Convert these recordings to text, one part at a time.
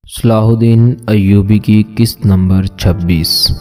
صلاح الدین ایوبی کی قسط نمبر 26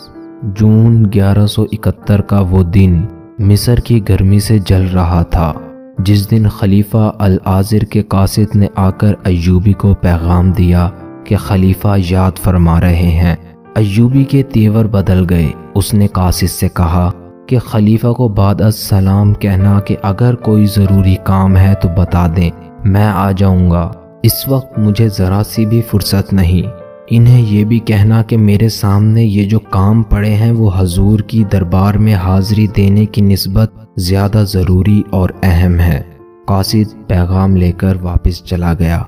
جون 1171 کا وہ دن مصر کی گرمی سے جل رہا تھا جس دن خلیفہ العازر کے قاصد نے آ کر ایوبی کو پیغام دیا کہ خلیفہ یاد فرما رہے ہیں۔ ایوبی کے تیور بدل گئے۔ اس نے قاصد سے کہا کہ خلیفہ کو بعد از سلام کہنا کہ اگر کوئی ضروری کام ہے تو بتا دیں، میں آ جاؤں گا۔ اس وقت مجھے ذرا سی بھی فرصت نہیں۔ انہیں یہ بھی کہنا کہ میرے سامنے یہ جو کام پڑے ہیں وہ حضور کی دربار میں حاضری دینے کی نسبت زیادہ ضروری اور اہم ہے۔ قاصد پیغام لے کر واپس چلا گیا۔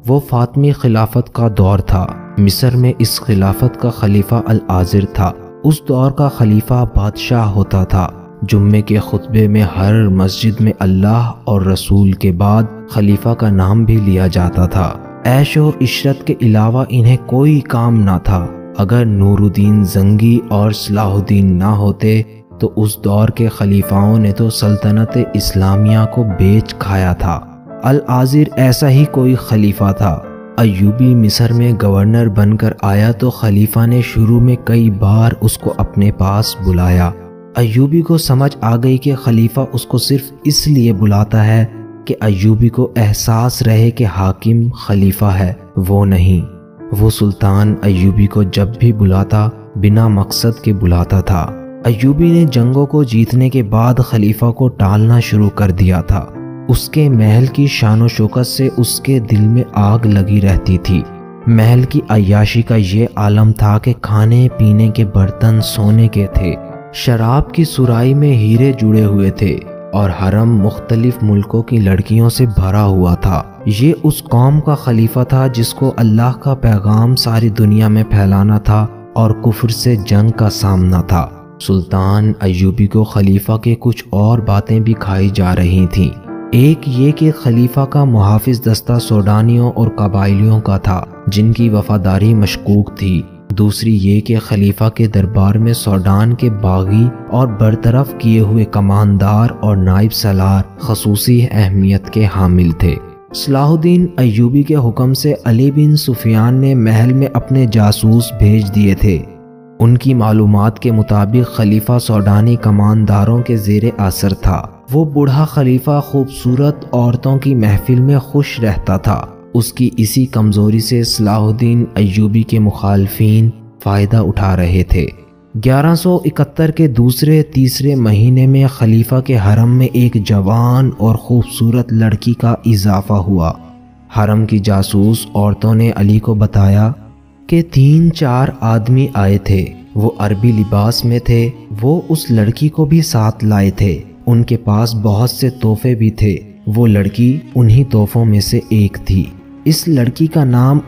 وہ فاطمی خلافت کا دور تھا۔ مصر میں اس خلافت کا خلیفہ العازر تھا۔ اس دور کا خلیفہ بادشاہ ہوتا تھا۔ جمعے کے خطبے میں ہر مسجد میں اللہ اور رسول کے بعد خلیفہ کا نام بھی لیا جاتا تھا۔ عیش و عشرت کے علاوہ انہیں کوئی کام نہ تھا۔ اگر نور الدین زنگی اور صلاح الدین نہ ہوتے تو اس دور کے خلیفاؤں نے تو سلطنت اسلامیہ کو بیچ کھایا تھا۔ العازر ایسا ہی کوئی خلیفہ تھا۔ ایوبی مصر میں گورنر بن کر آیا تو خلیفہ نے شروع میں کئی بار اس کو اپنے پاس بلایا۔ ایوبی کو سمجھ آ گئی کہ خلیفہ اس کو صرف اس لیے بلاتا ہے کہ ایوبی کو احساس رہے کہ حاکم خلیفہ ہے، وہ نہیں۔ وہ سلطان ایوبی کو جب بھی بلاتا بنا مقصد کے بلاتا تھا۔ ایوبی نے جنگوں کو جیتنے کے بعد خلیفہ کو ٹالنا شروع کر دیا تھا۔ اس کے محل کی شان و شوکت سے اس کے دل میں آگ لگی رہتی تھی۔ محل کی عیاشی کا یہ عالم تھا کہ کھانے پینے کے برتن سونے کے تھے، شراب کی سرائی میں ہیرے جڑے ہوئے تھے اور حرم مختلف ملکوں کی لڑکیوں سے بھرا ہوا تھا۔ یہ اس قوم کا خلیفہ تھا جس کو اللہ کا پیغام ساری دنیا میں پھیلانا تھا اور کفر سے جنگ کا سامنا تھا۔ سلطان ایوبی کو خلیفہ کے کچھ اور باتیں بھی کھائی جا رہی تھیں۔ ایک یہ کہ خلیفہ کا محافظ دستہ سوڈانیوں اور قبائلیوں کا تھا جن کی وفاداری مشکوک تھی۔ دوسری یہ کہ خلیفہ کے دربار میں سوڈان کے باغی اور برطرف کیے ہوئے کماندار اور نائب سالار خصوصی اہمیت کے حامل تھے۔ صلاح الدین ایوبی کے حکم سے علی بن سفیان نے محل میں اپنے جاسوس بھیج دیے تھے۔ ان کی معلومات کے مطابق خلیفہ سوڈانی کمانداروں کے زیر اثر تھا۔ وہ بوڑھا خلیفہ خوبصورت عورتوں کی محفل میں خوش رہتا تھا۔ اس کی اسی کمزوری سے صلاح الدین ایوبی کے مخالفین فائدہ اٹھا رہے تھے۔ 1171 کے دوسرے تیسرے مہینے میں خلیفہ کے حرم میں ایک جوان اور خوبصورت لڑکی کا اضافہ ہوا۔ حرم کی جاسوس عورتوں نے علی کو بتایا کہ 3-4 آدمی آئے تھے۔ وہ عربی لباس میں تھے۔ وہ اس لڑکی کو بھی ساتھ لائے تھے۔ ان کے پاس بہت سے تحفے بھی تھے۔ وہ لڑکی انہی تحفوں میں سے ایک تھی۔ اس لڑکی کا نام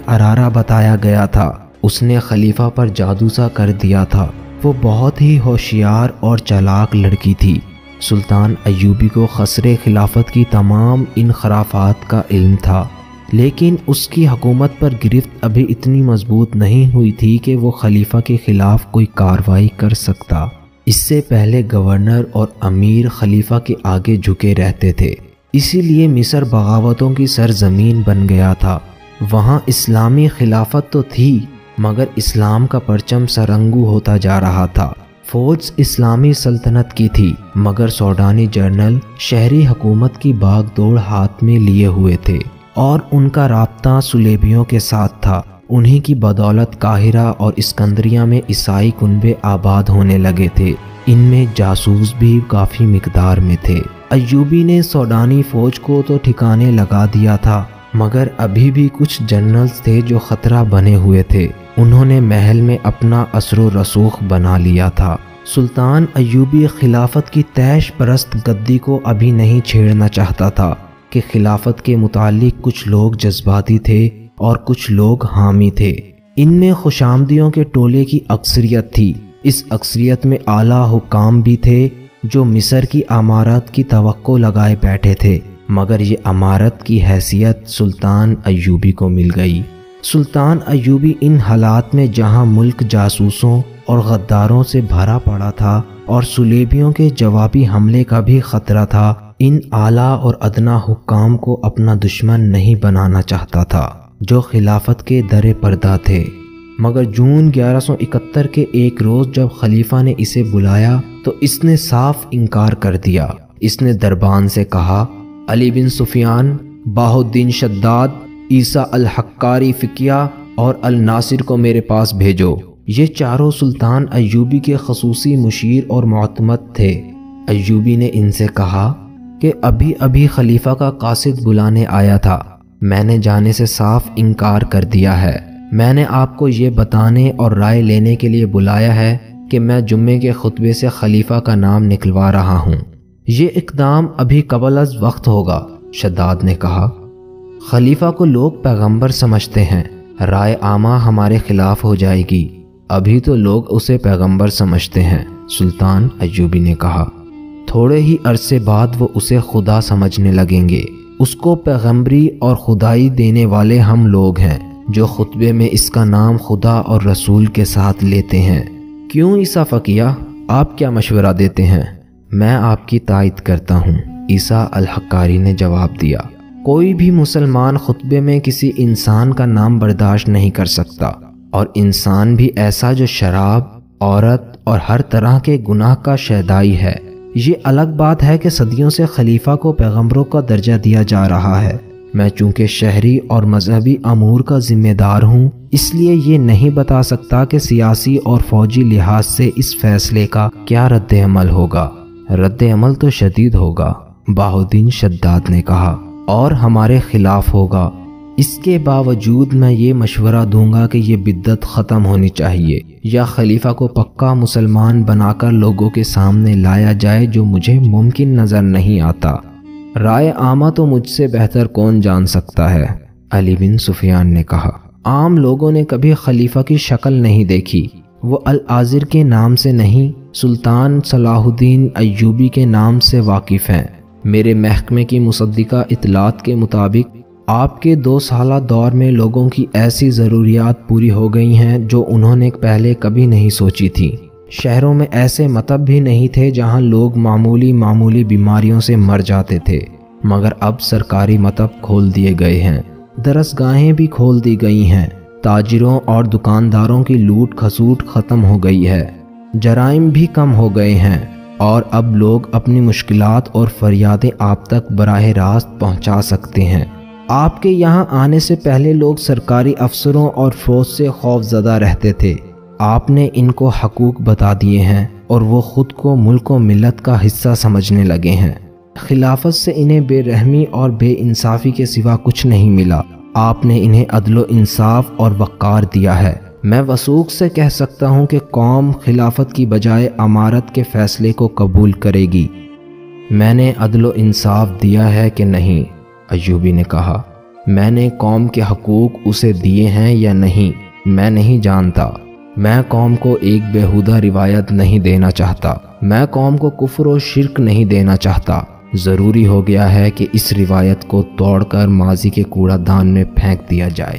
ارارہ بتایا گیا تھا۔ اس نے خلیفہ پر جادو سا کر دیا تھا۔ وہ بہت ہی ہوشیار اور چالاک لڑکی تھی۔ سلطان ایوبی کو خسر خلافت کی تمام ان خرافات کا علم تھا، لیکن اس کی حکومت پر گرفت ابھی اتنی مضبوط نہیں ہوئی تھی کہ وہ خلیفہ کے خلاف کوئی کارروائی کر سکتا۔ اس سے پہلے گورنر اور امیر خلیفہ کے آگے جھکے رہتے تھے، اسی لیے مصر بغاوتوں کی سرزمین بن گیا تھا۔ وہاں اسلامی خلافت تو تھی مگر اسلام کا پرچم سرنگو ہوتا جا رہا تھا۔ فوج اسلامی سلطنت کی تھی مگر سوڈانی جنرل شہری حکومت کی باغ دوڑ ہاتھ میں لیے ہوئے تھے اور ان کا رابطہ صلیبیوں کے ساتھ تھا۔ انہی کی بدولت قاہرہ اور اسکندریہ میں عیسائی کنبے آباد ہونے لگے تھے۔ ان میں جاسوس بھی کافی مقدار میں تھے۔ ایوبی نے سوڈانی فوج کو تو ٹھکانے لگا دیا تھا مگر ابھی بھی کچھ جنرلز تھے جو خطرہ بنے ہوئے تھے۔ انہوں نے محل میں اپنا اثر و رسوخ بنا لیا تھا۔ سلطان ایوبی خلافت کی طیش پرست گدی کو ابھی نہیں چھیڑنا چاہتا تھا کہ خلافت کے متعلق کچھ لوگ جذباتی تھے اور کچھ لوگ حامی تھے۔ ان میں خوشامدیوں کے ٹولے کی اکثریت تھی۔ اس اکثریت میں اعلیٰ حکام بھی تھے جو مصر کی امارت کی توقع لگائے بیٹھے تھے مگر یہ امارت کی حیثیت سلطان ایوبی کو مل گئی۔ سلطان ایوبی ان حالات میں جہاں ملک جاسوسوں اور غداروں سے بھرا پڑا تھا اور صلیبیوں کے جوابی حملے کا بھی خطرہ تھا، ان اعلیٰ اور ادنا حکام کو اپنا دشمن نہیں بنانا چاہتا تھا۔ جو خلافت کے در پردہ تھے، مگر جون 1171 کے ایک روز جب خلیفہ نے اسے بلایا تو اس نے صاف انکار کر دیا۔ اس نے دربان سے کہا، علی بن سفیان، باہ الدین شداد، عیسیٰ الحقاری فقیہ اور الناصر کو میرے پاس بھیجو۔ یہ چاروں سلطان ایوبی کے خصوصی مشیر اور معتمد تھے۔ ایوبی نے ان سے کہا کہ ابھی ابھی خلیفہ کا قاصد بلانے آیا تھا، میں نے جانے سے صاف انکار کر دیا ہے۔ میں نے آپ کو یہ بتانے اور رائے لینے کے لیے بلایا ہے کہ میں جمعے کے خطبے سے خلیفہ کا نام نکلوا رہا ہوں۔ یہ اقدام ابھی قبل از وقت ہوگا۔ شداد نے کہا، خلیفہ کو لوگ پیغمبر سمجھتے ہیں، رائے عامہ ہمارے خلاف ہو جائے گی، ابھی تو لوگ اسے پیغمبر سمجھتے ہیں۔ سلطان ایوبی نے کہا، تھوڑے ہی عرصے بعد وہ اسے خدا سمجھنے لگیں گے۔ اس کو پیغمبری اور خدائی دینے والے ہم لوگ ہیں جو خطبے میں اس کا نام خدا اور رسول کے ساتھ لیتے ہیں۔ کیوں عیسیٰ فقیہ، آپ کیا مشورہ دیتے ہیں؟ میں آپ کی تائید کرتا ہوں، عیسیٰ الحقاری نے جواب دیا۔ کوئی بھی مسلمان خطبے میں کسی انسان کا نام برداشت نہیں کر سکتا، اور انسان بھی ایسا جو شراب، عورت اور ہر طرح کے گناہ کا شیدائی ہے۔ یہ الگ بات ہے کہ صدیوں سے خلیفہ کو پیغمبروں کا درجہ دیا جا رہا ہے۔ میں چونکہ شہری اور مذہبی امور کا ذمہ دار ہوں، اس لیے یہ نہیں بتا سکتا کہ سیاسی اور فوجی لحاظ سے اس فیصلے کا کیا رد عمل ہوگا۔ رد عمل تو شدید ہوگا، باہ الدین شداد نے کہا، اور ہمارے خلاف ہوگا۔ اس کے باوجود میں یہ مشورہ دوں گا کہ یہ بدعت ختم ہونی چاہیے، یا خلیفہ کو پکا مسلمان بنا کر لوگوں کے سامنے لایا جائے، جو مجھے ممکن نظر نہیں آتا۔ رائے عامہ تو مجھ سے بہتر کون جان سکتا ہے، علی بن سفیان نے کہا۔ عام لوگوں نے کبھی خلیفہ کی شکل نہیں دیکھی، وہ العازر کے نام سے نہیں، سلطان صلاح الدین ایوبی کے نام سے واقف ہیں۔ میرے محکمے کی مصدقہ اطلاعات کے مطابق آپ کے 2 سالہ دور میں لوگوں کی ایسی ضروریات پوری ہو گئی ہیں جو انہوں نے پہلے کبھی نہیں سوچی تھی۔ شہروں میں ایسے مطب بھی نہیں تھے جہاں لوگ معمولی بیماریوں سے مر جاتے تھے، مگر اب سرکاری مطب کھول دیے گئے ہیں، درسگاہیں بھی کھول دی گئی ہیں، تاجروں اور دکانداروں کی لوٹ کھسوٹ ختم ہو گئی ہے، جرائم بھی کم ہو گئے ہیں، اور اب لوگ اپنی مشکلات اور فریادیں آپ تک براہ راست پہنچا سکتے ہیں۔ آپ کے یہاں آنے سے پہلے لوگ سرکاری افسروں اور فوج سے خوف زدہ رہتے تھے، آپ نے ان کو حقوق بتا دیے ہیں اور وہ خود کو ملک و ملت کا حصہ سمجھنے لگے ہیں۔ خلافت سے انہیں بے رحمی اور بے انصافی کے سوا کچھ نہیں ملا، آپ نے انہیں عدل و انصاف اور وقار دیا ہے۔ میں وثوق سے کہہ سکتا ہوں کہ قوم خلافت کی بجائے امارت کے فیصلے کو قبول کرے گی۔ میں نے عدل و انصاف دیا ہے کہ نہیں؟ ایوبی نے کہا، میں نے قوم کے حقوق اسے دیے ہیں یا نہیں میں نہیں جانتا۔ میں قوم کو ایک بیہودہ روایت نہیں دینا چاہتا، میں قوم کو کفر و شرک نہیں دینا چاہتا۔ ضروری ہو گیا ہے کہ اس روایت کو توڑ کر ماضی کے کوڑا دان میں پھینک دیا جائے۔